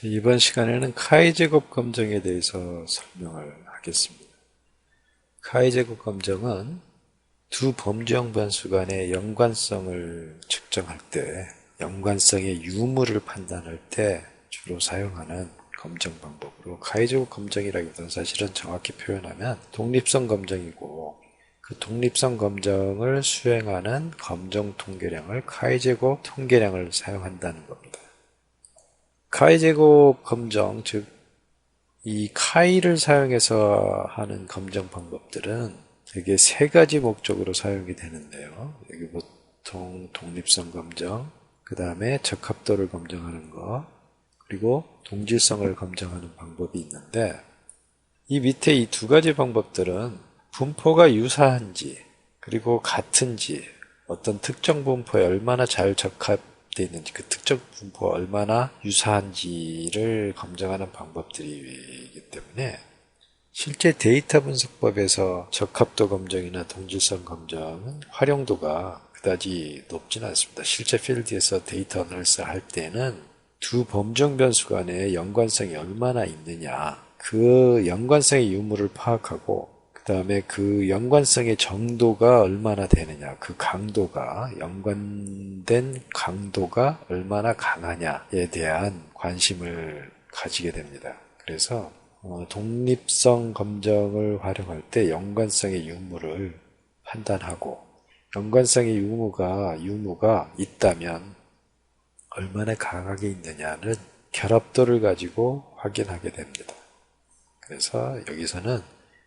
이번 시간에는 카이제곱 검정에 대해서 설명을 하겠습니다. 카이제곱 검정은 두 범주형 변수 간의 연관성을 측정할 때, 연관성의 유무를 판단할 때 주로 사용하는 검정 방법으로, 카이제곱 검정이라기보다는 사실은 정확히 표현하면 독립성 검정이고, 그 독립성 검정을 수행하는 검정 통계량을 카이제곱 통계량을 사용한다는 겁니다. 카이제곱 검정, 즉 이 카이를 사용해서 하는 검정 방법들은 되게 세 가지 목적으로 사용이 되는데요. 여기 보통 독립성 검정, 그 다음에 적합도를 검정하는 거, 그리고 동질성을 검정하는 방법이 있는데, 이 밑에 이 두 가지 방법들은 분포가 유사한지, 그리고 같은지, 어떤 특정 분포에 얼마나 잘 적합되어 있는지, 그 특정 분포가 얼마나 유사한지를 검증하는 방법들이기 때문에 실제 데이터 분석법에서 적합도 검정이나 동질성 검정은 활용도가 그다지 높지는 않습니다. 실제 필드에서 데이터 어널리시스 할 때는 두 범정 변수 간의 연관성이 얼마나 있느냐, 그 연관성의 유무를 파악하고 그 다음에 그 연관성의 정도가 얼마나 되느냐, 그 강도가, 연관된 강도가 얼마나 강하냐에 대한 관심을 가지게 됩니다. 그래서 독립성 검정을 활용할 때 연관성의 유무를 판단하고, 연관성의 유무가 있다면 얼마나 강하게 있느냐는 결합도를 가지고 확인하게 됩니다. 그래서 여기서는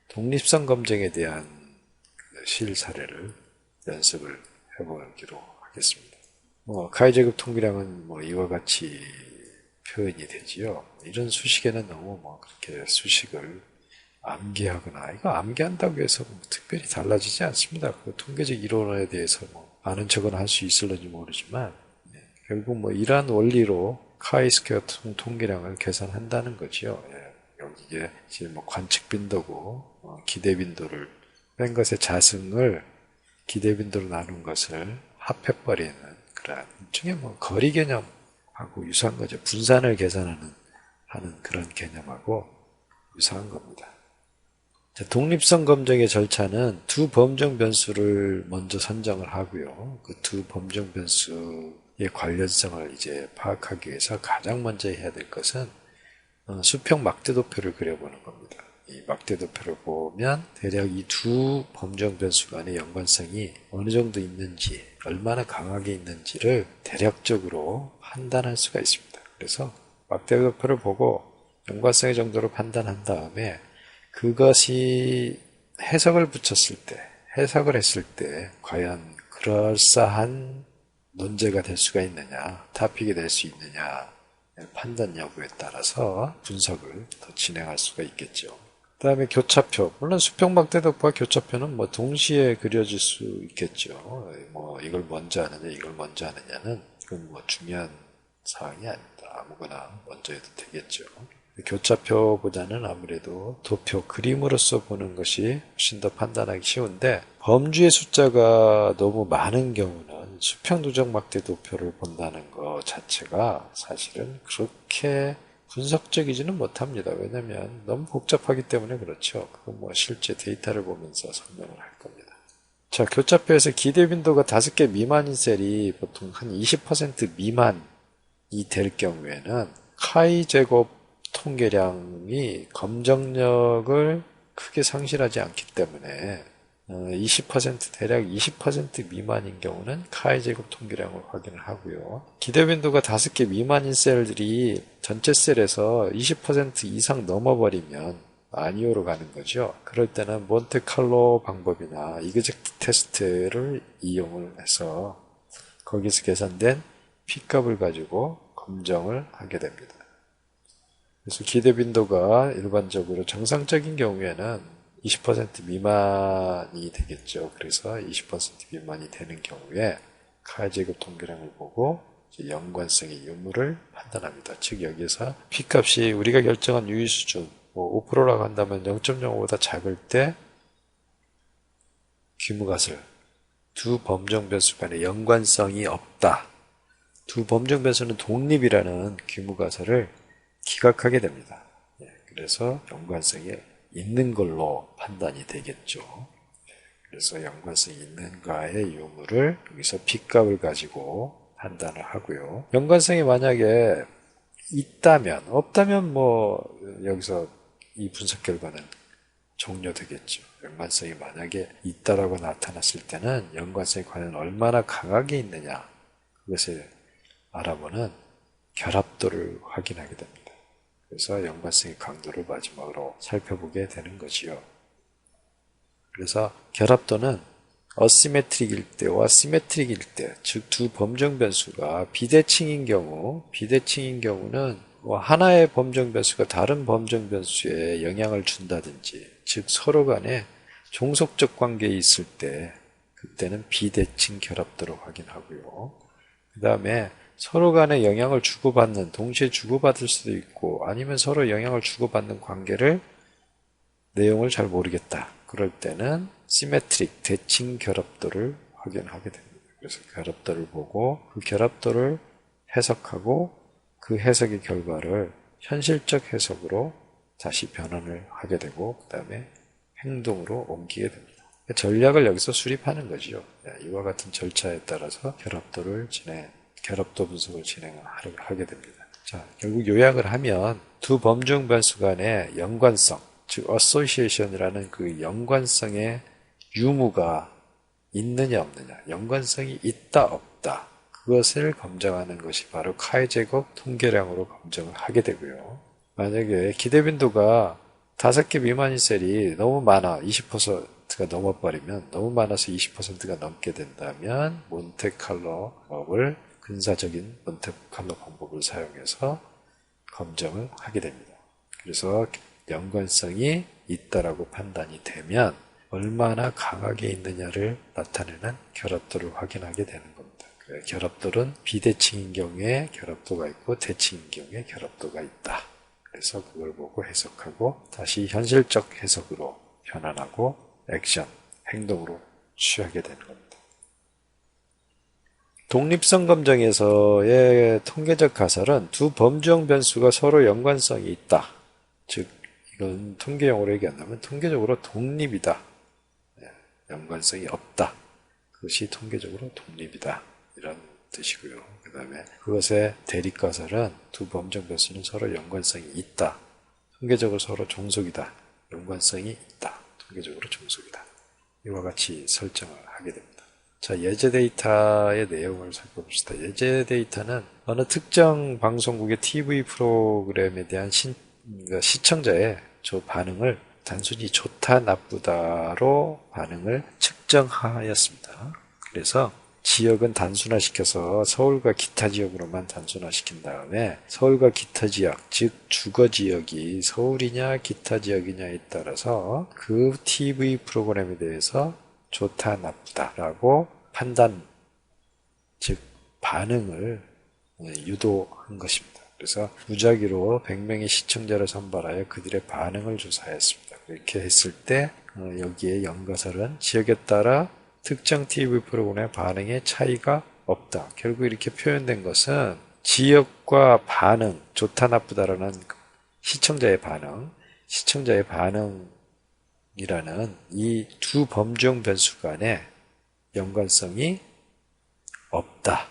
독립성 검증에 대한 실 사례를 연습을 해보기로 하겠습니다. 카이제곱 통계량은 이와 같이 표현이 되지요. 이런 수식에는 너무 그렇게 수식을 암기하거나, 이거 암기한다고 해서 특별히 달라지지 않습니다. 그 통계적 이론에 대해서 아는 척은 할 수 있을런지 모르지만, 결국 이러한 원리로 카이스퀘어 통계량을 계산한다는 거죠. 여기에 지금 관측 빈도고, 기대 빈도를 뺀 것의 자승을 기대 빈도로 나눈 것을 합해버리는 그런 일종의 거리 개념하고 유사한 거죠. 분산을 계산하는 그런 개념하고 유사한 겁니다. 자, 독립성 검증의 절차는 두 범정 변수를 먼저 선정을 하고요. 그 두 범정 변수의 관련성을 이제 파악하기 위해서 가장 먼저 해야 될 것은 수평 막대도표를 그려보는 겁니다. 이 막대도표를 보면 대략 이 두 범정 변수 간의 연관성이 어느 정도 있는지, 얼마나 강하게 있는지를 대략적으로 판단할 수가 있습니다. 그래서 막대도표를 보고 연관성의 정도를 판단한 다음에 그것이 해석을 했을 때 과연 그럴싸한 논제가 될 수가 있느냐, 토픽이 될 수 있느냐, 판단 여부에 따라서 분석을 더 진행할 수가 있겠죠. 그 다음에 교차표. 물론 수평막대도표와 교차표는 동시에 그려질 수 있겠죠. 이걸 먼저 하느냐, 이걸 먼저 하느냐는 그건 중요한 사항이 아닙니다. 아무거나 먼저 해도 되겠죠. 교차표보다는 아무래도 도표, 그림으로서 보는 것이 훨씬 더 판단하기 쉬운데, 범주의 숫자가 너무 많은 경우는 수평 누적 막대 도표를 본다는 것 자체가 사실은 그렇게 분석적이지는 못합니다. 왜냐하면 너무 복잡하기 때문에 그렇죠. 그건 실제 데이터를 보면서 설명을 할 겁니다. 자, 교차표에서 기대 빈도가 5개 미만인 셀이 보통 한 20% 미만이 될 경우에는 카이 제곱 통계량이 검정력을 크게 상실하지 않기 때문에 대략 20% 미만인 경우는 카이 제곱 통계량을 확인을 하고요. 기대 빈도가 5개 미만인 셀들이 전체 셀에서 20% 이상 넘어버리면 아니오로 가는 거죠. 그럴 때는 몬테칼로 방법이나 이그젝트 테스트를 이용을 해서 거기서 계산된 P값을 가지고 검정을 하게 됩니다. 그래서 기대 빈도가 일반적으로 정상적인 경우에는 20% 미만이 되겠죠. 그래서 20% 미만이 되는 경우에 카이 제곱 통계량을 보고 연관성의 유무를 판단합니다. 즉 여기서 P값이 우리가 결정한 유의 수준 5%라고 한다면 0.05보다 작을 때 귀무갓을 두 범정 변수 간의 연관성이 없다. 두 범정 변수는 독립이라는 귀무가설을 기각하게 됩니다. 그래서 연관성이 있는 걸로 판단이 되겠죠. 그래서 연관성이 있는가의 유무를 여기서 P값을 가지고 판단을 하고요. 연관성이 만약에 있다면, 없다면 여기서 이 분석 결과는 종료되겠죠. 연관성이 만약에 있다라고 나타났을 때는 연관성이 과연 얼마나 강하게 있느냐, 그것을 알아보는 결합도를 확인하게 됩니다. 그래서 연관성의 강도를 마지막으로 살펴보게 되는 거지요. 그래서 결합도는 어시메트릭일 때와 시메트릭일 때, 즉 두 범정 변수가 비대칭인 경우는 하나의 범정 변수가 다른 범정 변수에 영향을 준다든지, 즉 서로 간에 종속적 관계에 있을 때 그때는 비대칭 결합도를 확인하고요. 그 다음에 서로 간에 영향을 주고받는, 동시에 주고받을 수도 있고 아니면 서로 영향을 주고받는 관계를 내용을 잘 모르겠다. 그럴 때는 시메트릭, 대칭 결합도를 확인하게 됩니다. 그래서 결합도를 보고 그 결합도를 해석하고 그 해석의 결과를 현실적 해석으로 다시 변환을 하게 되고 그 다음에 행동으로 옮기게 됩니다. 전략을 여기서 수립하는 거죠. 이와 같은 절차에 따라서 결합도 분석을 진행하게 됩니다. 자, 결국 요약을 하면 두 범정 변수 간의 연관성, 즉 어소시에이션이라는 그 연관성의 유무가 있느냐 없느냐, 연관성이 있다 없다, 그것을 검증하는 것이 바로 카이 제곱 통계량으로 검증을 하게 되고요. 만약에 기대빈도가 5개 미만인 셀이 너무 많아, 20%가 넘어버리면, 너무 많아서 20%가 넘게 된다면 몬테칼로 법을, 근사적인 몬테칼로 방법을 사용해서 검증을 하게 됩니다. 그래서 연관성이 있다라고 판단이 되면 얼마나 강하게 있느냐를 나타내는 결합도를 확인하게 되는 겁니다. 결합도는 비대칭인 경우에 결합도가 있고 대칭인 경우에 결합도가 있다. 그래서 그걸 보고 해석하고 다시 현실적 해석으로 변환하고 액션, 행동으로 취하게 되는 겁니다. 독립성 검정에서의 통계적 가설은 두 범정 변수가 서로 연관성이 있다. 즉 이건 통계용어로 얘기한다면 통계적으로 독립이다. 연관성이 없다. 그것이 통계적으로 독립이다. 이런 뜻이고요. 그 다음에 그것의 대립가설은 두 범정 변수는 서로 연관성이 있다. 통계적으로 서로 종속이다. 연관성이 있다. 통계적으로 종속이다. 이와 같이 설정을 하게 됩니다. 자, 예제 데이터의 내용을 살펴봅시다. 예제 데이터는 어느 특정 방송국의 TV 프로그램에 대한 시청자의 반응을 단순히 좋다 나쁘다로 반응을 측정하였습니다. 그래서 지역은 단순화시켜서 서울과 기타 지역으로만 단순화시킨 다음에 서울과 기타 지역, 즉 주거 지역이 서울이냐 기타 지역이냐에 따라서 그 TV 프로그램에 대해서 좋다 나쁘다라고 판단, 즉 반응을 유도한 것입니다. 그래서 무작위로 100명의 시청자를 선발하여 그들의 반응을 조사했습니다. 이렇게 했을 때 여기에 연가설은 지역에 따라 특정 TV 프로그램의 반응에 차이가 없다. 결국 이렇게 표현된 것은 지역과 반응, 좋다 나쁘다라는 시청자의 반응이라는 이 두 범정 변수 간의 연관성이 없다.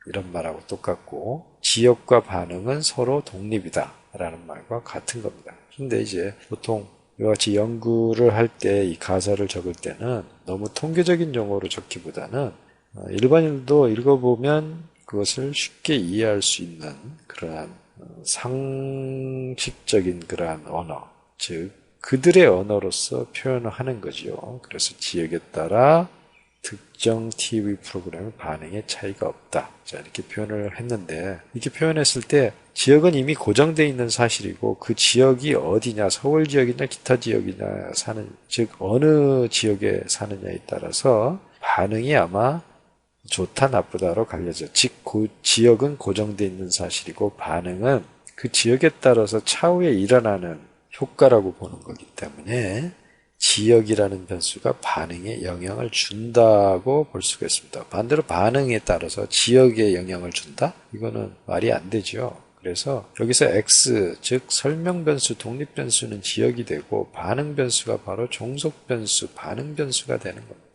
이런 말하고 똑같고 지역과 반응은 서로 독립이다 라는 말과 같은 겁니다. 근데 이제 보통 이와 같이 연구를 할 때 이 가설을 적을 때는 너무 통계적인 용어로 적기보다는 일반인도 읽어보면 그것을 쉽게 이해할 수 있는 그러한 상식적인 그러한 언어, 즉 그들의 언어로서 표현을 하는 거죠. 그래서 지역에 따라 특정 TV 프로그램의 반응에 차이가 없다. 자, 이렇게 표현을 했는데, 이렇게 표현했을 때 지역은 이미 고정되어 있는 사실이고 그 지역이 어디냐, 서울 지역이냐 기타 지역이냐 즉 어느 지역에 사느냐에 따라서 반응이 아마 좋다 나쁘다로 갈려져. 즉 지역은 고정되어 있는 사실이고 반응은 그 지역에 따라서 차후에 일어나는 효과라고 보는 거기 때문에 지역이라는 변수가 반응에 영향을 준다고 볼 수가 있습니다. 반대로 반응에 따라서 지역에 영향을 준다? 이거는 말이 안 되죠. 그래서 여기서 X, 즉 설명 변수, 독립 변수는 지역이 되고 반응 변수가 바로 종속 변수, 반응 변수가 되는 겁니다.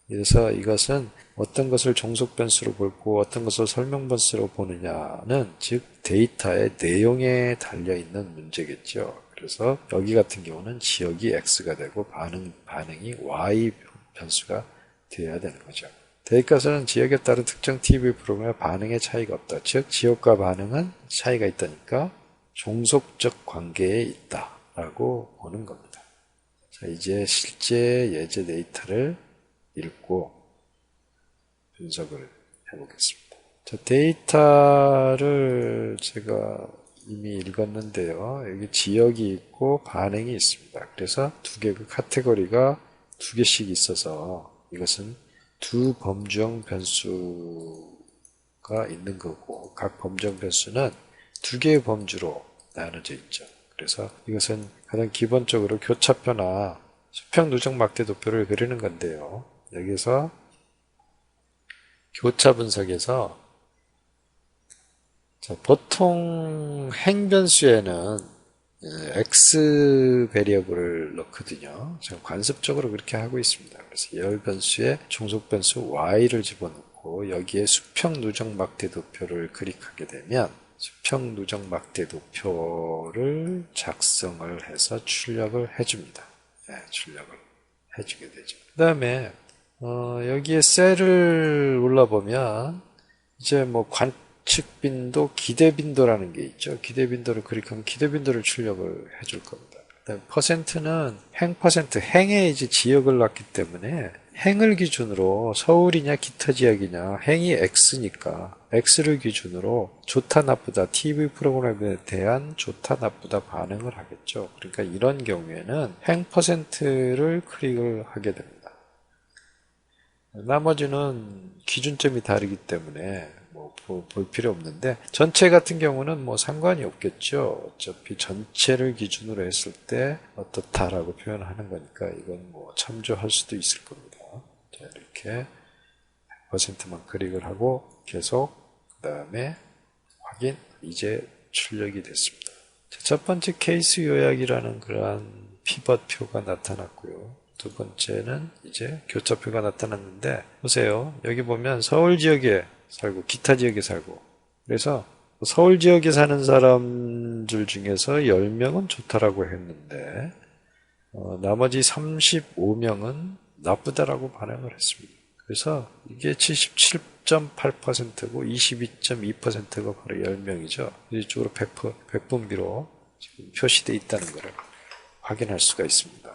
그래서 이것은 어떤 것을 종속 변수로 보고 어떤 것을 설명 변수로 보느냐는 즉 데이터의 내용에 달려있는 문제겠죠. 그래서 여기 같은 경우는 지역이 X가 되고 반응이 Y 변수가 되어야 되는 거죠. 대입가설은 지역에 따른 특정 TV 프로그램의 반응에 차이가 없다. 즉 지역과 반응은 차이가 있다니까 종속적 관계에 있다라고 보는 겁니다. 자, 이제 실제 예제 데이터를 읽고 분석을 해보겠습니다. 자, 데이터를 제가 이미 읽었는데요. 여기 지역이 있고 반응이 있습니다. 그래서 두 개 그 카테고리가 두 개씩 있어서 이것은 두 범주형 변수가 있는 거고 각 범주형 변수는 두 개의 범주로 나눠져 있죠. 그래서 이것은 가장 기본적으로 교차표나 수평 누적 막대 도표를 그리는 건데요. 여기서 교차 분석에서 보통 행변수에는 X 베리어블을 넣거든요. 저는 관습적으로 그렇게 하고 있습니다. 그래서 열변수에 종속변수 Y를 집어넣고 여기에 수평 누적 막대 도표를 클릭하게 되면 수평 누적 막대 도표를 작성을 해서 출력을 해줍니다. 네, 출력을 해주게 되죠. 그 다음에 여기에 셀을 올라보면 이제 뭐 관측빈도, 기대빈도라는 게 있죠. 기대빈도를 클릭하면 기대빈도를 출력을 해줄 겁니다. 그다음에 퍼센트는 행에 이제 지역을 놨기 때문에 행을 기준으로 서울이냐 기타 지역이냐 행이 X니까 X를 기준으로 좋다 나쁘다 TV 프로그램에 대한 좋다 나쁘다 반응을 하겠죠. 그러니까 이런 경우에는 행 퍼센트를 클릭을 하게 됩니다. 나머지는 기준점이 다르기 때문에 뭐 볼 필요 없는데 전체 같은 경우는 뭐 상관이 없겠죠. 어차피 전체를 기준으로 했을 때 어떻다라고 표현하는 거니까 이건 뭐 참조할 수도 있을 겁니다. 자, 이렇게 100%만 클릭을 하고 계속 그 다음에 확인. 이제 출력이 됐습니다. 자, 첫 번째 케이스 요약이라는 그러한 피벗표가 나타났고요. 두 번째는 이제 교차표가 나타났는데 보세요. 여기 보면 서울 지역에 살고 기타 지역에 살고 그래서 서울 지역에 사는 사람들 중에서 10명은 좋다라고 했는데 나머지 35명은 나쁘다라고 반응을 했습니다. 그래서 이게 77.8%고 22.2%가 바로 10명이죠. 이쪽으로 100분비로 지금 표시되어 있다는 것을 확인할 수가 있습니다.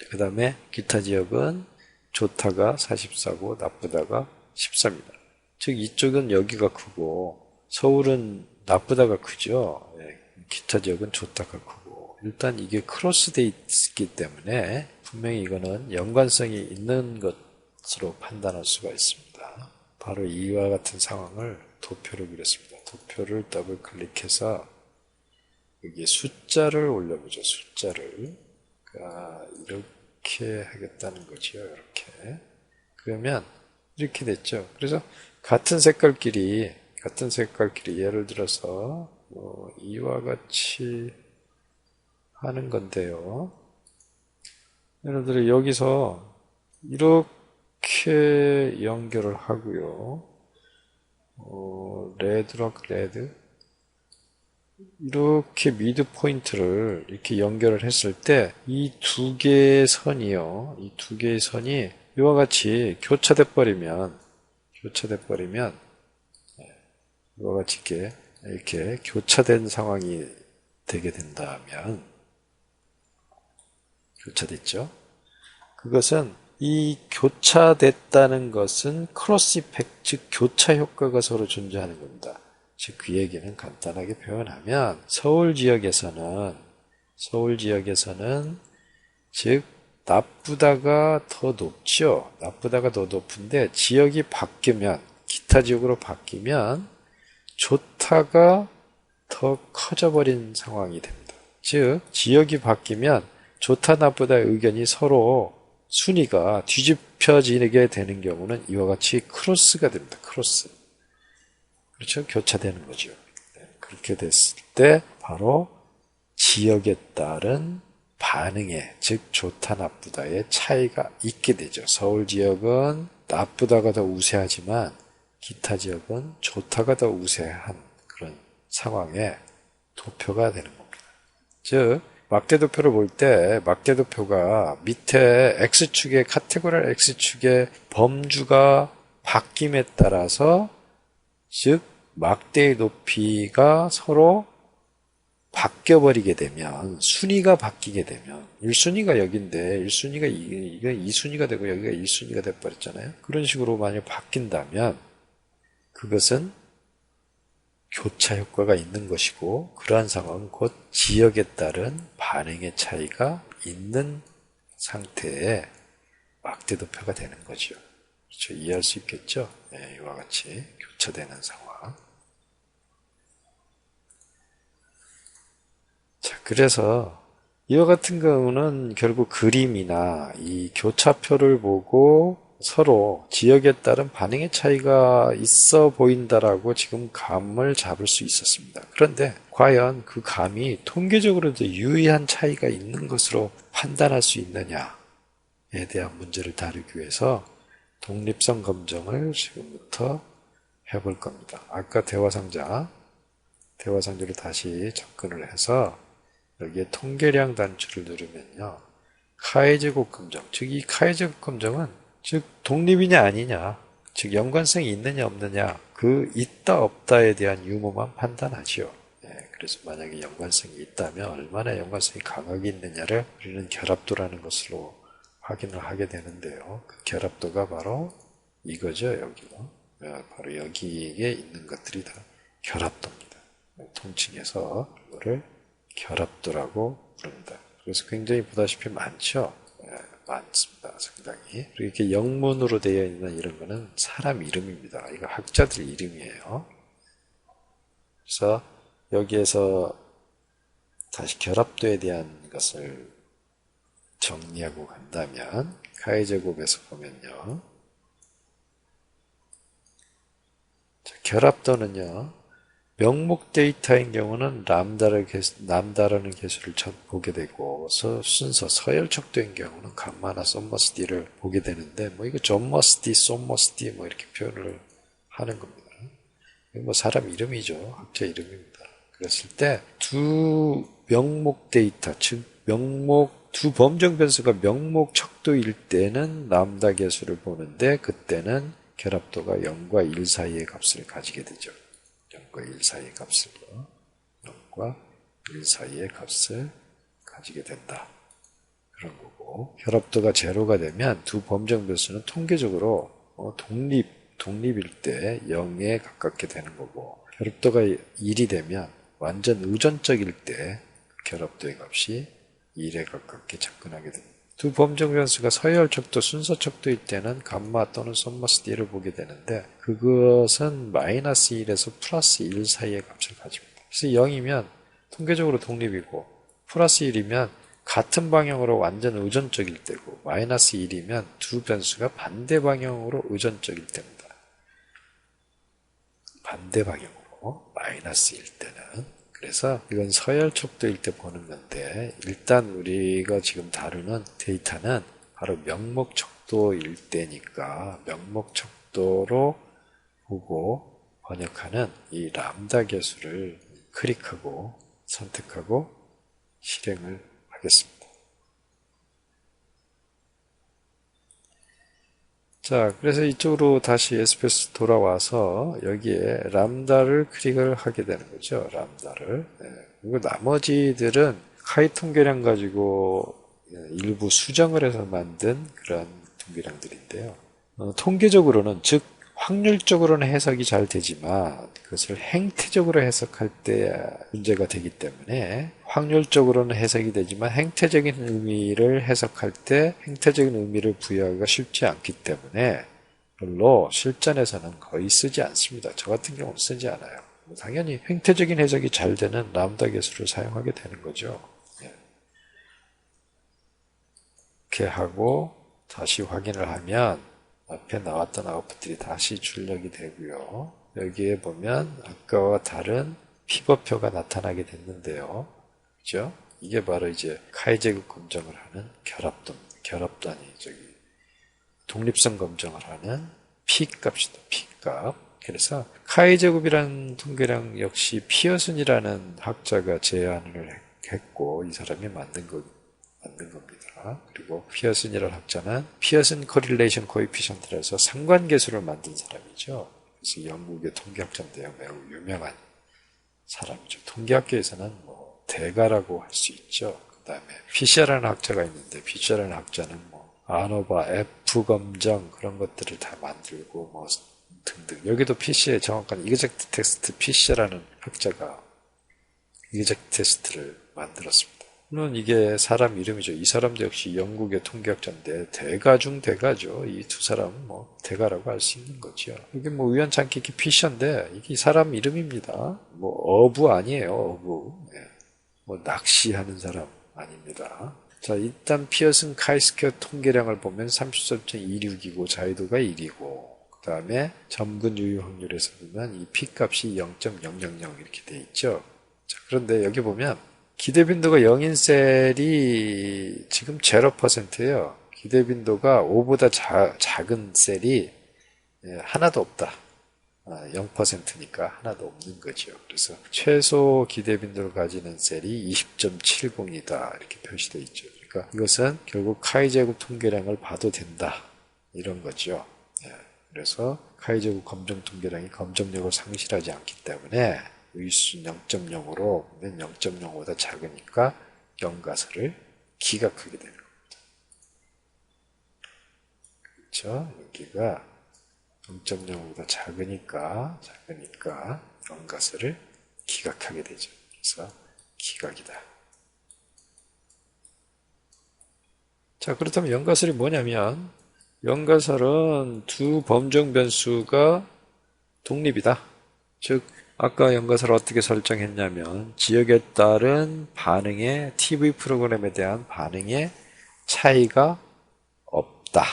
그 다음에 기타 지역은 좋다가 44고 나쁘다가 13입니다. 즉 이쪽은 여기가 크고 서울은 나쁘다가 크죠. 기타 지역은 좋다가 크고 일단 이게 크로스되어 있기 때문에 분명히 이거는 연관성이 있는 것으로 판단할 수가 있습니다. 바로 이와 같은 상황을 도표로 그렸습니다. 도표를 더블 클릭해서 여기에 숫자를 올려보죠. 숫자를 이렇게 하겠다는 거죠. 이렇게. 그러면 이렇게 됐죠. 그래서 같은 색깔끼리 예를 들어서 이와 같이 하는 건데요. 예를 들어 여기서 이렇게 연결을 하고요. 레드락 레드 이렇게 미드 포인트를 이렇게 연결을 했을 때 이 두 개의 선이요. 이 두 개의 선이 이와 같이 교차돼 버리면 이와 같이 이렇게 교차된 상황이 되게 된다면 교차됐죠? 그것은 이 교차됐다는 것은 크로스 이펙트, 즉 교차 효과가 서로 존재하는 겁니다. 즉 그 얘기는 간단하게 표현하면 서울 지역에서는 즉 나쁘다가 더 높죠. 나쁘다가 더 높은데 지역이 바뀌면, 기타 지역으로 바뀌면 좋다가 더 커져버린 상황이 됩니다. 즉 지역이 바뀌면 좋다 나쁘다의 의견이 서로 순위가 뒤집혀지게 되는 경우는 이와 같이 크로스가 됩니다. 크로스. 그렇죠? 교차되는 거죠. 그렇게 됐을 때 바로 지역에 따른 반응에, 즉 좋다 나쁘다의 차이가 있게 되죠. 서울 지역은 나쁘다가 더 우세하지만 기타 지역은 좋다가 더 우세한 그런 상황에 도표가 되는 겁니다. 즉 막대도표를 볼 때 막대도표가 밑에 X축의 카테고리얼 X축의 범주가 바뀜에 따라서 즉 막대의 높이가 서로 바뀌어버리게 되면, 순위가 바뀌게 되면, 1순위가 여기인데 1순위가 이거 2순위가 되고 여기가 1순위가 돼버렸잖아요. 그런 식으로 만약 바뀐다면 그것은 교차 효과가 있는 것이고, 그러한 상황은 곧 지역에 따른 반응의 차이가 있는 상태의 막대도표가 되는 거죠. 그렇죠? 이해할 수 있겠죠? 네, 이와 같이 교차되는 상황. 자, 그래서 이와 같은 경우는 결국 그림이나 이 교차표를 보고 서로 지역에 따른 반응의 차이가 있어 보인다라고 지금 감을 잡을 수 있었습니다. 그런데 과연 그 감이 통계적으로도 유의한 차이가 있는 것으로 판단할 수 있느냐에 대한 문제를 다루기 위해서 독립성 검정을 지금부터 해볼 겁니다. 아까 대화상자로 다시 접근을 해서 여기에 통계량 단추를 누르면요. 카이제곱 검정, 즉 이 카이제곱 검정은 즉 독립이냐 아니냐, 즉 연관성이 있느냐 없느냐, 그 있다 없다에 대한 유무만 판단하지요. 그래서 만약에 연관성이 있다면 얼마나 연관성이 강하게 있느냐를 우리는 결합도라는 것으로 확인을 하게 되는데요. 그 결합도가 바로 이거죠. 여기가. 바로 여기에 있는 것들이 다 결합도입니다. 통칭해서 이거를 결합도라고 부릅니다. 그래서 굉장히 보다시피 많죠. 많습니다. 상당히. 그리고 이렇게 영문으로 되어 있는 이런 거는 사람 이름입니다. 이거 학자들 이름이에요. 그래서 여기에서 다시 결합도에 대한 것을 정리하고 간다면 카이제곱에서 보면요. 자, 결합도는요. 명목 데이터인 경우는 람다라는 개수를 보게 되고, 순서 서열척도인 경우는 감마나 썸머스디를 보게 되는데, 뭐 이거 존머스디, 썸머스디 뭐 이렇게 표현을 하는 겁니다. 이거 뭐 사람 이름이죠. 학자 이름입니다. 그랬을 때 두 명목 데이터, 즉 두 범정 변수가 명목 척도일 때는 람다 개수를 보는데, 그때는 결합도가 0과 1 사이의 값을 가지게 되죠. 0과 1 사이의 값을 0과 1 사이의 값을 가지게 된다. 그런 거고, 결합도가 제로가 되면 두 범정 변수는 통계적으로 독립일 때 0에 가깝게 되는 거고, 결합도가 1이 되면 완전 의존적일 때 결합도의 값이 1에 가깝게 접근하게 됩니다. 두 범정 변수가 서열척도, 순서척도일 때는 감마 또는 썸머스디를 보게 되는데, 그것은 마이너스 1에서 플러스 1 사이의 값을 가집니다. 그래서 0이면 통계적으로 독립이고, 플러스 1이면 같은 방향으로 완전 의존적일 때고, 마이너스 1이면 두 변수가 반대 방향으로 의존적일 때입니다. 반대 방향으로 마이너스 1 때는. 그래서 이건 서열척도일 때 보는 건데, 일단 우리가 지금 다루는 데이터는 바로 명목척도일 때니까 명목척도로 보고 번역하는 이 람다 개수를 클릭하고 선택하고 실행을 하겠습니다. 자, 그래서 이쪽으로 다시 SPSS 돌아와서 여기에 람다를 클릭을 하게 되는 거죠. 람다를. 그리고 나머지들은 카이 통계량 가지고 일부 수정을 해서 만든 그런 통계량들인데요. 통계적으로는, 즉 확률적으로는 해석이 잘 되지만 그것을 행태적으로 해석할 때 문제가 되기 때문에 확률적으로는 해석이 되지만 행태적인 의미를 해석할 때 행태적인 의미를 부여하기가 쉽지 않기 때문에 별로 실전에서는 거의 쓰지 않습니다. 저 같은 경우는 쓰지 않아요. 당연히 행태적인 해석이 잘 되는 람다 계수를 사용하게 되는 거죠. 이렇게 하고 다시 확인을 하면 앞에 나왔던 아웃풋들이 다시 출력이 되고요. 여기에 보면 아까와 다른 피벗표가 나타나게 됐는데요. 그죠? 이게 바로 이제 카이 제곱 검정을 하는 결합도 아니 독립성 검정을 하는 P값이다. P값. 그래서 카이 제곱이라는 통계량 역시 피어슨이라는 학자가 제안을 했고 이 사람이 만든 겁니다. 그리고 피어슨이라는 학자는 피어슨 코릴레이션 코에피션트라서 상관계수를 만든 사람이죠. 그래서 영국의 통계학자인데요. 매우 유명한 사람이죠. 통계학계에서는 뭐 대가라고 할 수 있죠. 그 다음에 피셔라는 학자가 있는데 피셔라는 학자는 뭐 아노바, F 검정 그런 것들을 다 만들고 뭐 등등. 여기도 피셔의 정확한 이그젝트 테스트 피셔라는 학자가 이그젝트 테스트를 만들었습니다. 물론 이게 사람 이름이죠. 이 사람도 역시 영국의 통계학자인데 대가 중 대가죠. 이 두 사람은 뭐 대가라고 할 수 있는 거죠. 이게 뭐 우연찮게 이렇게 피셔인데 이게 사람 이름입니다. 뭐 어부 아니에요. 어부. 뭐 낚시하는 사람 아닙니다. 자, 일단 피어슨 카이스퀘어 통계량을 보면 33.26이고 자유도가 1이고 그 다음에 점근 유효 확률에서 보면 이 P값이 0.000 이렇게 돼 있죠. 자, 그런데 여기 보면 기대빈도가 0인 셀이 지금 0%예요. 기대빈도가 5보다 작은 셀이 하나도 없다. 0%니까 하나도 없는 거죠. 그래서 최소 기대빈도를 가지는 셀이 20.70이다. 이렇게 표시되어 있죠. 그러니까 이것은 결국 카이-제곱 통계량을 봐도 된다. 이런 거죠. 그래서 카이-제곱 검정 통계량이 검정력을 상실하지 않기 때문에 의수 0.0으로 보면 0.05보다 작으니까 영가설을 기각하게 되는 겁니다. 그렇죠? 여기가 0.05보다 작으니까 영가설을 기각하게 되죠. 그래서 기각이다. 자, 그렇다면 영가설이 뭐냐면 영가설은 두 범정 변수가 독립이다. 즉 아까 영가설을 어떻게 설정했냐면 지역에 따른 반응의 TV 프로그램에 대한 반응의 차이가 없다.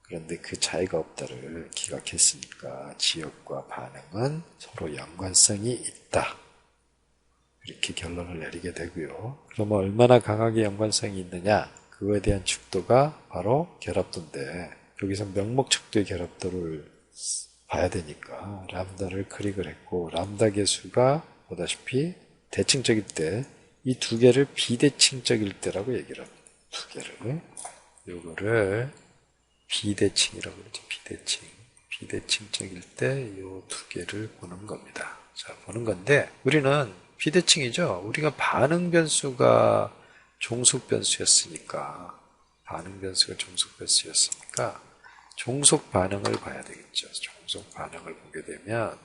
그런데 그 차이가 없다를 기각했으니까 지역과 반응은 서로 연관성이 있다. 이렇게 결론을 내리게 되고요. 그러면 얼마나 강하게 연관성이 있느냐? 그거에 대한 척도가 바로 결합도인데 여기서 명목 척도의 결합도를 봐야 되니까 람다를 클릭을 했고 람다 계수가 보다시피 대칭적일 때 이 두 개를 비대칭적일 때라고 얘기를 합니다. 두 개를 요거를 비대칭이라고 그러죠. 비대칭적일 때 이 두 개를 보는 겁니다. 자, 보는 건데 우리는 비대칭이죠. 우리가 반응 변수가 종속 변수였으니까 종속 반응을 봐야 되겠죠. 종속 반응을 보게 되면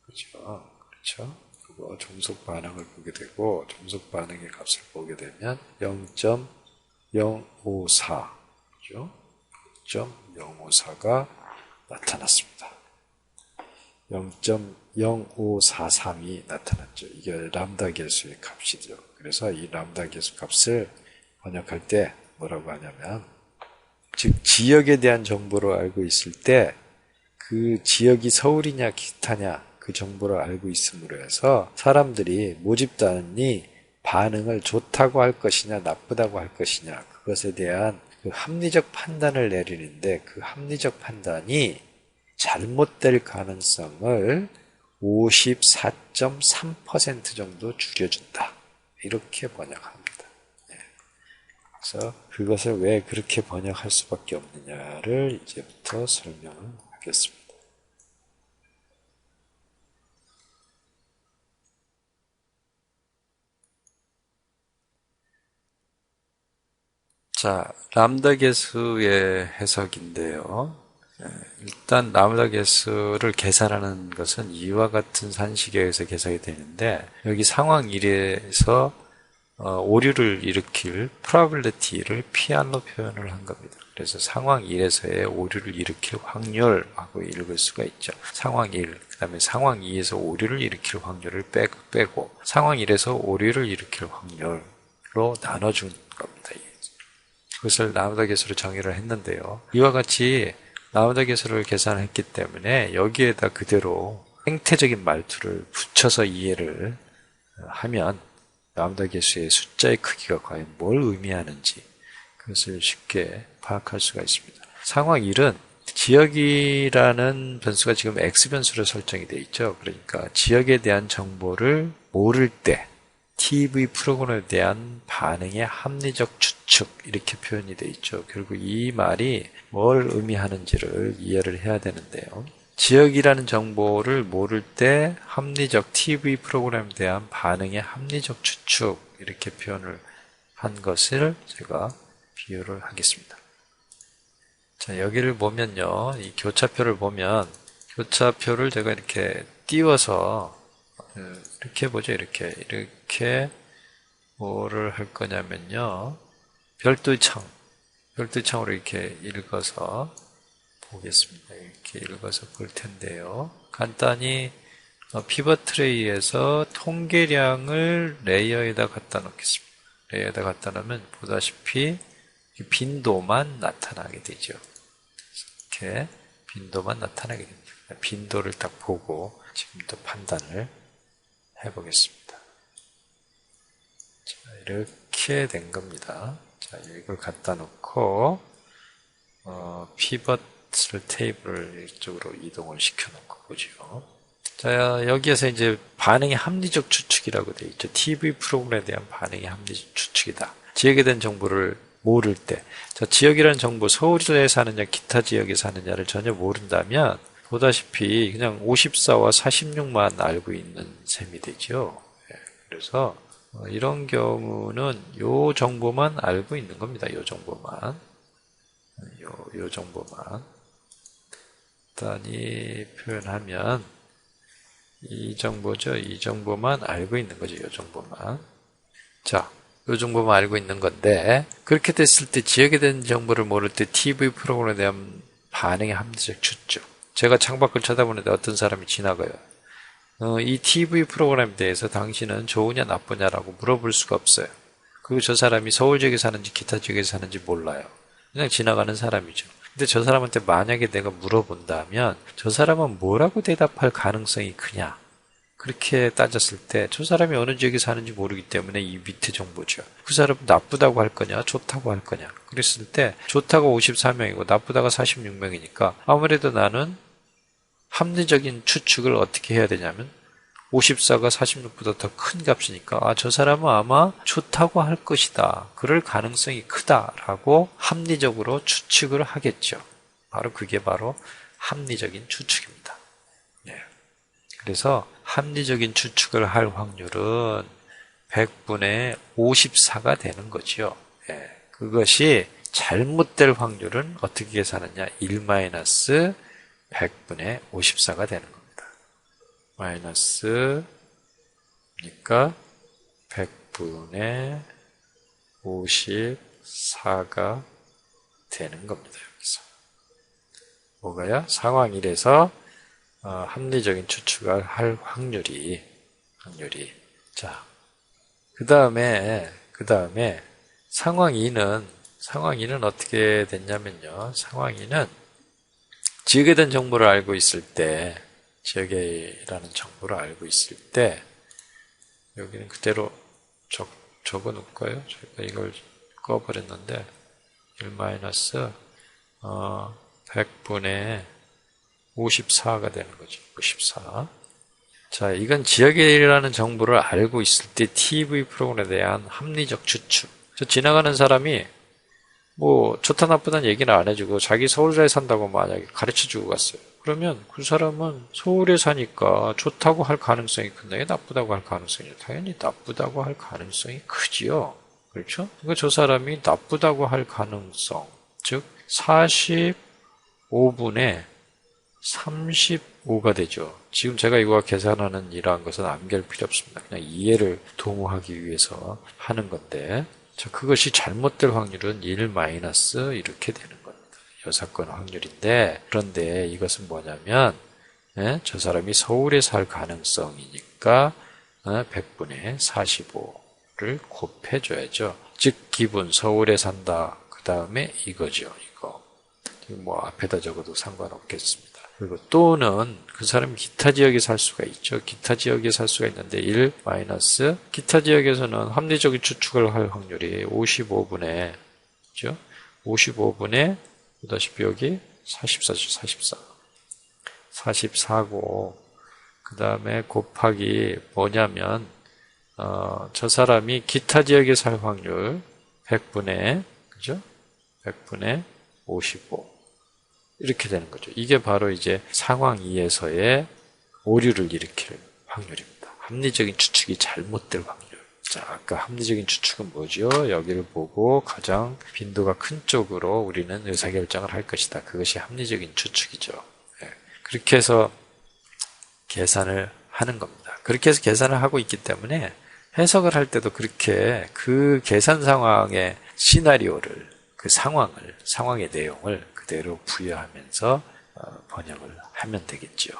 그렇죠. 그거 종속 반응을 보게 되고 종속 반응의 값을 보게 되면 0.054 그죠? 0.054가 나타났습니다. 0.0543이 나타났죠. 이게 람다 계수의 값이죠. 그래서 이 람다 계수 값을 번역할 때 뭐라고 하냐면 즉 지역에 대한 정보를 알고 있을 때 그 지역이 서울이냐 기타냐 그 정보를 알고 있음으로 해서 사람들이 모집단이 반응을 좋다고 할 것이냐 나쁘다고 할 것이냐 그것에 대한 그 합리적 판단을 내리는데 그 합리적 판단이 잘못될 가능성을 54.3% 정도 줄여준다. 이렇게 번역합니다. 그래서 그것을 왜 그렇게 번역할 수밖에 없느냐를 이제부터 설명을 하겠습니다. 자, 람다 계수의 해석인데요. 일단 나무다 개수를 계산하는 것은 이와 같은 산식에 의해서 계산이 되는데 여기 상황 1에서 오류를 일으킬 probability를 Pr로 표현을 한 겁니다. 그래서 상황 1에서의 오류를 일으킬 확률하고 읽을 수가 있죠. 상황 1, 그 다음에 상황 2에서 오류를 일으킬 확률을 빼고 상황 1에서 오류를 일으킬 확률로 나눠준 겁니다. 그것을 나무다 개수로 정의를 했는데요. 이와 같이 나무다 개수를 계산했기 때문에 여기에다 그대로 행태적인 말투를 붙여서 이해를 하면 나무다 개수의 숫자의 크기가 과연 뭘 의미하는지 그것을 쉽게 파악할 수가 있습니다. 상황 1은 지역이라는 변수가 지금 X변수로 설정이 되어 있죠. 그러니까 지역에 대한 정보를 모를 때 TV 프로그램에 대한 반응의 합리적 추측 이렇게 표현이 되어 있죠. 결국 이 말이 뭘 의미하는지를 이해를 해야 되는데요. 지역이라는 정보를 모를 때 합리적 TV 프로그램에 대한 반응의 합리적 추측 이렇게 표현을 한 것을 제가 비유를 하겠습니다. 자, 여기를 보면요. 이 교차표를 보면 교차표를 제가 이렇게 띄워서 이렇게 보죠. 이렇게 뭐를 할 거냐면요. 별도의 창으로 이렇게 읽어서 보겠습니다. 이렇게 읽어서 볼 텐데요. 간단히 피벗 트레이에서 통계량을 레이어에다 갖다 놓겠습니다. 레이어에다 갖다 놓으면 보다시피 빈도만 나타나게 되죠. 이렇게 빈도만 나타나게 됩니다. 빈도를 딱 보고 지금부터 판단을 해보겠습니다. 자, 이렇게 된 겁니다. 자, 이걸 갖다 놓고 피벗을 테이블을 이쪽으로 이동을 시켜놓고 보죠. 자, 여기에서 이제 반응의 합리적 추측이라고 되어 있죠. TV 프로그램에 대한 반응의 합리적 추측이다. 지역에 대한 정보를 모를 때, 자, 지역이라는 정보, 서울에 사느냐, 기타 지역에 사느냐를 전혀 모른다면 보다시피 그냥 54와 46만 알고 있는 셈이 되죠. 그래서 이런 경우는 요 정보만 알고 있는 겁니다. 요 정보만. 요 정보만. 간단히 표현하면 이 정보죠. 이 정보만 알고 있는 거죠. 요 정보만. 자, 요 정보만 알고 있는 건데 그렇게 됐을 때 지역에 대한 정보를 모를 때 TV 프로그램에 대한 반응의 합리적 추측. 제가 창밖을 쳐다보는데 어떤 사람이 지나가요. 이 TV 프로그램에 대해서 당신은 좋으냐 나쁘냐라고 물어볼 수가 없어요. 그리고 저 사람이 서울 지역에 사는지 기타 지역에 사는지 몰라요. 그냥 지나가는 사람이죠. 근데 저 사람한테 만약에 내가 물어본다면 저 사람은 뭐라고 대답할 가능성이 크냐? 그렇게 따졌을 때 저 사람이 어느 지역에 사는지 모르기 때문에 이 밑에 정보죠. 그 사람은 나쁘다고 할 거냐 좋다고 할 거냐. 그랬을 때 좋다가 54명이고 나쁘다가 46명이니까 아무래도 나는 합리적인 추측을 어떻게 해야 되냐면 54가 46보다 더 큰 값이니까 저 사람은 아마 좋다고 할 것이다. 그럴 가능성이 크다라고 합리적으로 추측을 하겠죠. 그게 바로 합리적인 추측입니다. 네. 그래서 합리적인 추측을 할 확률은 100분의 54가 되는 거죠. 네. 그것이 잘못될 확률은 어떻게 계산하냐? 1-100분의 54가 되는 겁니다. 마이너스 그러니까 100분의 54가 되는 겁니다. 여기서 뭐가요? 상황 1에서 합리적인 추측을 할 확률이 자, 그 다음에 상황 2는 어떻게 됐냐면요. 상황 2는 지역에 대한 정보를 알고 있을 때 지역이라는 정보를 알고 있을 때 여기는 그대로 적어 놓을까요? 저희가 이걸 꺼버렸는데 1-100분의 54가 되는 거죠. 54. 자, 이건 지역이라는 정보를 알고 있을 때 TV 프로그램에 대한 합리적 추측. 지나가는 사람이 뭐 좋다 나쁘다는 얘기는 안 해주고 자기 서울에 산다고 만약에 가르쳐주고 갔어요. 그러면 그 사람은 서울에 사니까 좋다고 할 가능성이 큰데 나쁘다고 할 가능성이 당연히 나쁘다고 할 가능성이 크지요. 그렇죠? 그러니까 저 사람이 나쁘다고 할 가능성 즉 40 5분의 35가 되죠. 지금 제가 이거 계산하는 이러한 것은 암기할 필요 없습니다. 그냥 이해를 도모하기 위해서 하는 건데, 자, 그것이 잘못될 확률은 1 마이너스 이렇게 되는 겁니다. 여사건 확률인데, 그런데 이것은 뭐냐면, 저 사람이 서울에 살 가능성이니까 100분의 45를 곱해줘야죠. 즉 기분 서울에 산다. 그 다음에 이거죠. 이거 뭐 앞에다 적어도 상관없겠습니다. 그리고 또는 그 사람이 기타 지역에 살 수가 있죠. 기타 지역에 살 수가 있는데 1 마이너스 기타 지역에서는 합리적인 추측을 할 확률이 55분의 그죠? 55분의 보다시피 여기 44죠. 44고 그 다음에 곱하기 뭐냐면 저 사람이 기타 지역에 살 확률 100분의 그죠? 100분의 55 이렇게 되는 거죠. 이게 바로 이제 상황 2에서의 오류를 일으킬 확률입니다. 합리적인 추측이 잘못될 확률. 자, 아까 합리적인 추측은 뭐죠? 여기를 보고 가장 빈도가 큰 쪽으로 우리는 의사결정을 할 것이다. 그것이 합리적인 추측이죠. 네. 그렇게 해서 계산을 하는 겁니다. 그렇게 해서 계산을 하고 있기 때문에 해석을 할 때도 그렇게 그 계산 상황의 시나리오를, 그 상황의 내용을 그대로 부여하면서 번역을 하면 되겠죠.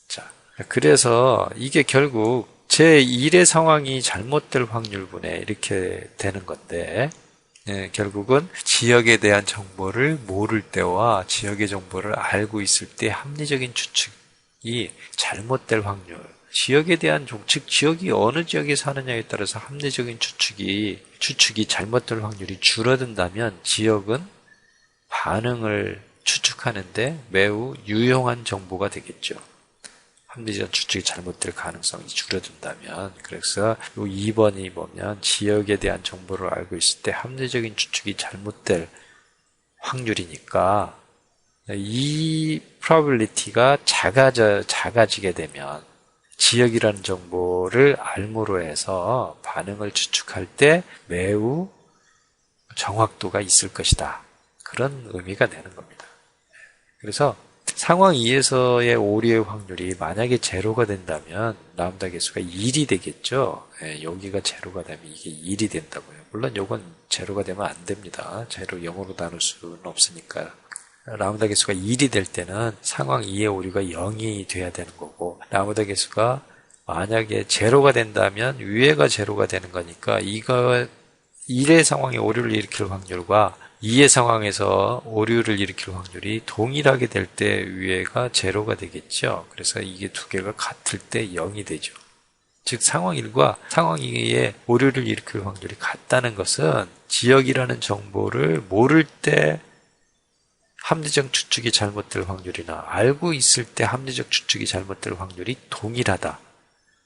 자, 그래서 이게 결국 제1의 상황이 잘못될 확률분에 이렇게 되는 건데, 결국은 지역에 대한 정보를 모를 때와 지역의 정보를 알고 있을 때 합리적인 추측이 잘못될 확률, 지역에 대한 즉 지역이 어느 지역에 사느냐에 따라서 합리적인 추측이 잘못될 확률이 줄어든다면 지역은 반응을 추측하는데 매우 유용한 정보가 되겠죠. 합리적 추측이 잘못될 가능성이 줄어든다면, 그래서 이 2번이 보면 지역에 대한 정보를 알고 있을 때 합리적인 추측이 잘못될 확률이니까 이 probability가 작아지게 되면 지역이라는 정보를 알므로 해서 반응을 추측할 때 매우 정확도가 있을 것이다. 그런 의미가 되는 겁니다. 그래서 상황 2에서의 오류의 확률이 만약에 제로가 된다면 람다 계수가 1이 되겠죠. 여기가 제로가 되면 이게 1이 된다고요. 물론 이건 제로가 되면 안 됩니다. 제로 0으로 나눌 수는 없으니까. 람다 계수가 1이 될 때는 상황 2의 오류가 0이 돼야 되는 거고, 람다 계수가 만약에 제로가 된다면 위에가 제로가 되는 거니까 이거 1의 상황에 오류를 일으킬 확률과 2의 상황에서 오류를 일으킬 확률이 동일하게 될 때 위에가 제로가 되겠죠. 그래서 이게 두 개가 같을 때 0이 되죠. 즉 상황 1과 상황 2의 오류를 일으킬 확률이 같다는 것은 지역이라는 정보를 모를 때 합리적 추측이 잘못될 확률이나 알고 있을 때 합리적 추측이 잘못될 확률이 동일하다.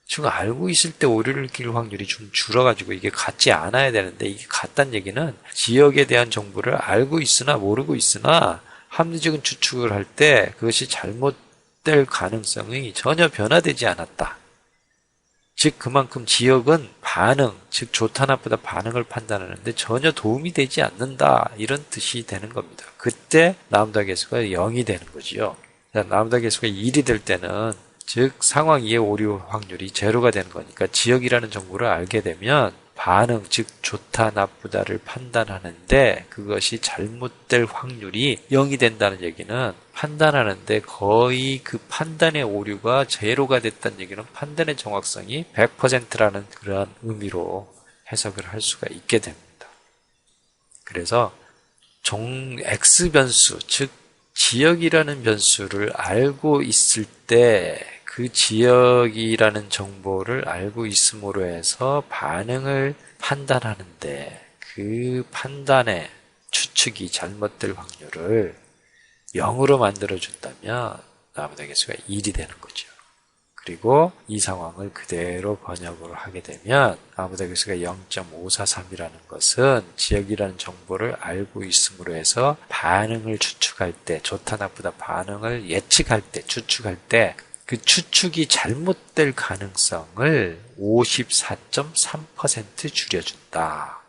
지금 알고 있을 때 오류를 일으킬 확률이 좀 줄어가지고 이게 같지 않아야 되는데, 이게 같다는 얘기는 지역에 대한 정보를 알고 있으나 모르고 있으나 합리적인 추측을 할 때 그것이 잘못될 가능성이 전혀 변화되지 않았다. 즉 그만큼 지역은 반응, 즉 좋다 나쁘다 반응을 판단하는데 전혀 도움이 되지 않는다, 이런 뜻이 되는 겁니다. 그때 람다 계수가 0이 되는 거지요. 람다 계수가 1이 될 때는 즉 상황 2의 오류 확률이 제로가 되는 거니까 지역이라는 정보를 알게 되면 반응, 즉 좋다 나쁘다를 판단하는데 그것이 잘못될 확률이 0이 된다는 얘기는 판단하는데 거의 그 판단의 오류가 제로가 됐다는 얘기는 판단의 정확성이 100%라는 그러한 의미로 해석을 할 수가 있게 됩니다. 그래서 X 변수, 즉 지역이라는 변수를 알고 있을 때 그 지역이라는 정보를 알고 있음으로 해서 반응을 판단하는데 그 판단의 추측이 잘못될 확률을 0으로 만들어준다면 람다 계수가 1이 되는 거죠. 그리고 이 상황을 그대로 번역을 하게 되면 람다 계수가 0.543이라는 것은 지역이라는 정보를 알고 있음으로 해서 반응을 추측할 때, 좋다 나쁘다 반응을 예측할 때, 추측할 때 그 추측이 잘못될 가능성을 54.3% 줄여준다.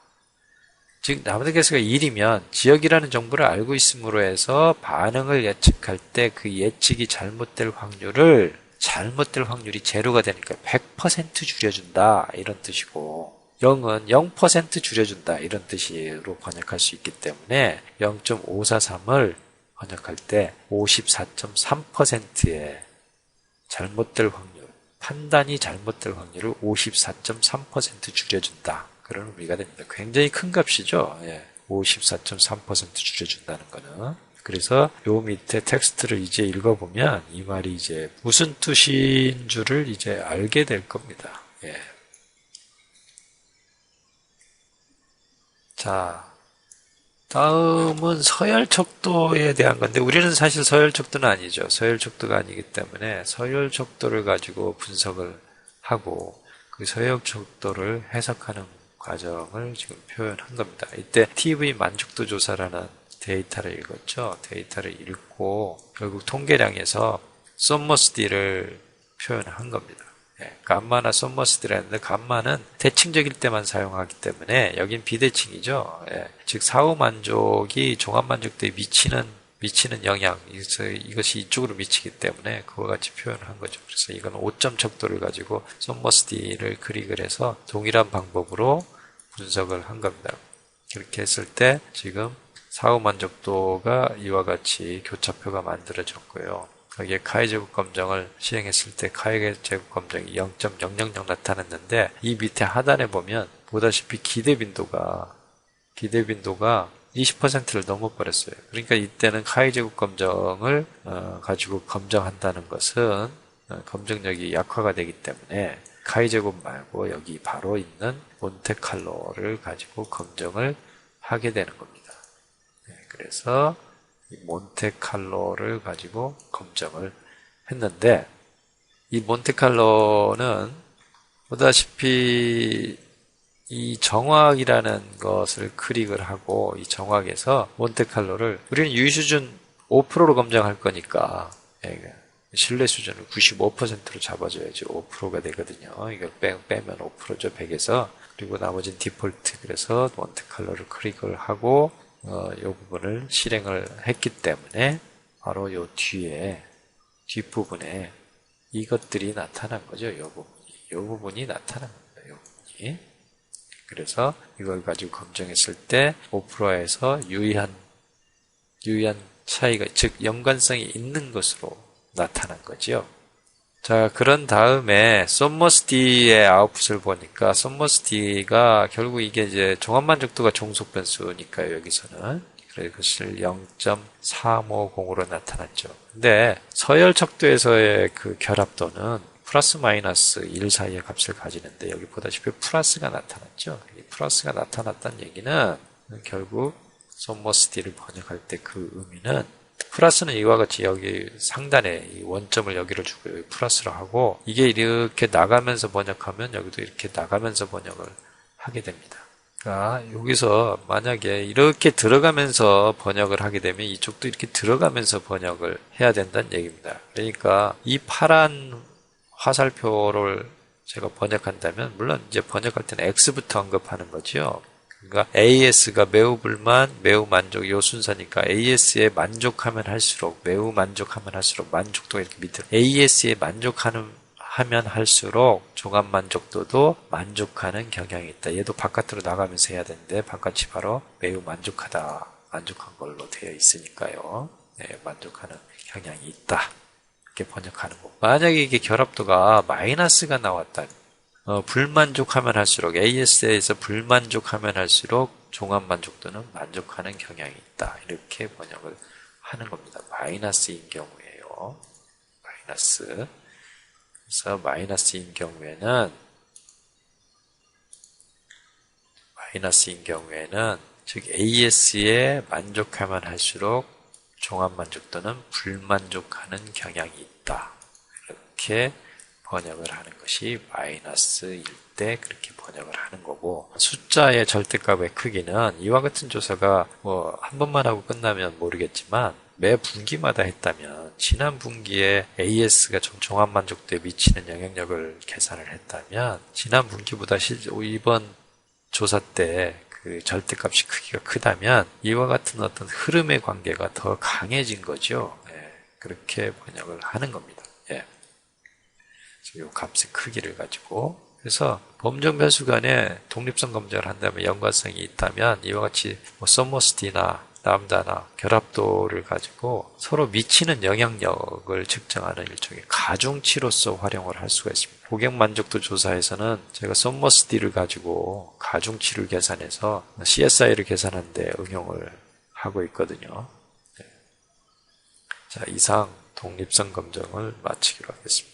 즉 라므다 개수가 1이면 지역이라는 정보를 알고 있음으로 해서 반응을 예측할 때 그 예측이 잘못될 확률이 제로가 되니까 100% 줄여준다 이런 뜻이고 0은 0% 줄여준다 이런 뜻으로 번역할 수 있기 때문에 0.543을 번역할 때 54.3%의 잘못될 확률, 판단이 잘못될 확률을 54.3% 줄여준다. 그런 의미가 됩니다. 굉장히 큰 값이죠. 54.3% 줄여준다는 거는. 그래서 요 밑에 텍스트를 이제 읽어보면 이 말이 이제 무슨 뜻인 줄을 이제 알게 될 겁니다. 자, 다음은 서열척도에 대한 건데 우리는 사실 서열척도는 아니죠. 서열척도가 아니기 때문에 서열척도를 가지고 분석을 하고 그 서열척도를 해석하는 과정을 지금 표현한 겁니다. 이때 TV 만족도 조사라는 데이터를 읽었죠. 데이터를 읽고 결국 통계량에서 썸머스디를 표현한 겁니다. 감마나 썸머스디라 했는데 감마는 대칭적일 때만 사용하기 때문에 여긴 비대칭이죠. 즉 사후 만족이 종합 만족도에 미치는 영향 이것이 이쪽으로 미치기 때문에 그와 같이 표현한 거죠. 그래서 이건 5점 척도를 가지고 썸머스디를 클릭을 해서 동일한 방법으로 분석을 한 겁니다. 그렇게 했을 때 지금 사후 만족도가 이와 같이 교차표가 만들어졌고요. 거기에 카이 제곱 검정을 시행했을 때 카이 제곱 검정이 0.000 나타났는데 이 밑에 하단에 보면 보다시피 기대 빈도가 20%를 넘어버렸어요. 그러니까 이때는 카이 제곱 검정을 가지고 검정한다는 것은 검정력이 약화가 되기 때문에 카이 제곱 말고 여기 바로 있는 몬테칼로를 가지고 검정을 하게 되는 겁니다. 그래서 이 몬테칼로를 가지고 검정을 했는데 이 몬테칼로는 보다시피 이 정확이라는 것을 클릭을 하고 이 정확에서 몬테칼로를 우리는 유의 수준 5%로 검정할 거니까 신뢰 수준을 95%로 잡아줘야지 5%가 되거든요. 이걸 빼면 5%죠. 100에서. 그리고 나머지는 디폴트. 그래서 몬테칼로를 클릭을 하고 이 부분을 실행을 했기 때문에 바로 이 뒷부분에 이것들이 나타난 거죠. 이 부분이 나타난 겁니다. 이 부분이. 그래서 이걸 가지고 검증했을 때 5%에서 유의한 차이가, 즉 연관성이 있는 것으로 나타난 거죠. 자, 그런 다음에 썸머스디의 아웃풋을 보니까 썸머스디가 결국 이게 이제 종합만족도가 종속 변수니까요, 여기서는. 그래서 그것을 0.350으로 나타났죠. 근데 서열 척도에서의 그 결합도는 플러스 마이너스 1 사이의 값을 가지는데 여기 보다시피 플러스가 나타났죠. 이 플러스가 나타났다는 얘기는 결국 썸머스디를 번역할 때 그 의미는 플러스는 이와 같이 여기 상단에 이 원점을 여기를 주고 여기 플러스로 하고 이게 이렇게 나가면서 번역하면 여기도 이렇게 나가면서 번역을 하게 됩니다. 그러니까 여기서 만약에 이렇게 들어가면서 번역을 하게 되면 이쪽도 이렇게 들어가면서 번역을 해야 된다는 얘기입니다. 그러니까 이 파란 화살표를 제가 번역한다면 물론 이제 번역할 때는 X부터 언급하는 거죠. 그러니까 AS가 매우 불만, 매우 만족 요 순서니까 AS에 만족하면 할수록 매우 만족하면 할수록 만족도가 이렇게 밑으로 AS에 만족하면 할수록 종합 만족도도 만족하는 경향이 있다. 얘도 바깥으로 나가면서 해야 되는데 바깥이 바로 매우 만족한 걸로 되어 있으니까요. 만족하는 경향이 있다. 이렇게 번역하는 거. 만약에 이게 결합도가 마이너스가 나왔다. 불만족하면 할수록 AS에서 불만족하면 할수록 종합 만족도는 만족하는 경향이 있다. 이렇게 번역을 하는 겁니다. 마이너스인 경우에요. 마이너스. 그래서 마이너스인 경우에는 즉 AS에 만족하면 할수록 종합 만족도는 불만족하는 경향이 있다. 이렇게 번역을 하는 것이 마이너스일 때 그렇게 번역을 하는 거고 숫자의 절대값의 크기는 이와 같은 조사가 한 번만 하고 끝나면 모르겠지만 매 분기마다 했다면 지난 분기에 AS가 종합 만족도에 미치는 영향력을 계산을 했다면 지난 분기보다 이번 조사 때 그 절대값이 크기가 크다면 이와 같은 어떤 흐름의 관계가 더 강해진 거죠. 예, 그렇게 번역을 하는 겁니다. 예. 이 값의 크기를 가지고. 그래서 범정 변수 간에 독립성 검증을 한다면 연관성이 있다면 이와 같이 뭐 썸머스티나 람다나 결합도를 가지고 서로 미치는 영향력을 측정하는 일종의 가중치로서 활용을 할 수가 있습니다. 고객 만족도 조사에서는 제가 썸머스티를 가지고 가중치를 계산해서 CSI를 계산하는 데 응용을 하고 있거든요. 네. 자, 이상 독립성 검증을 마치기로 하겠습니다.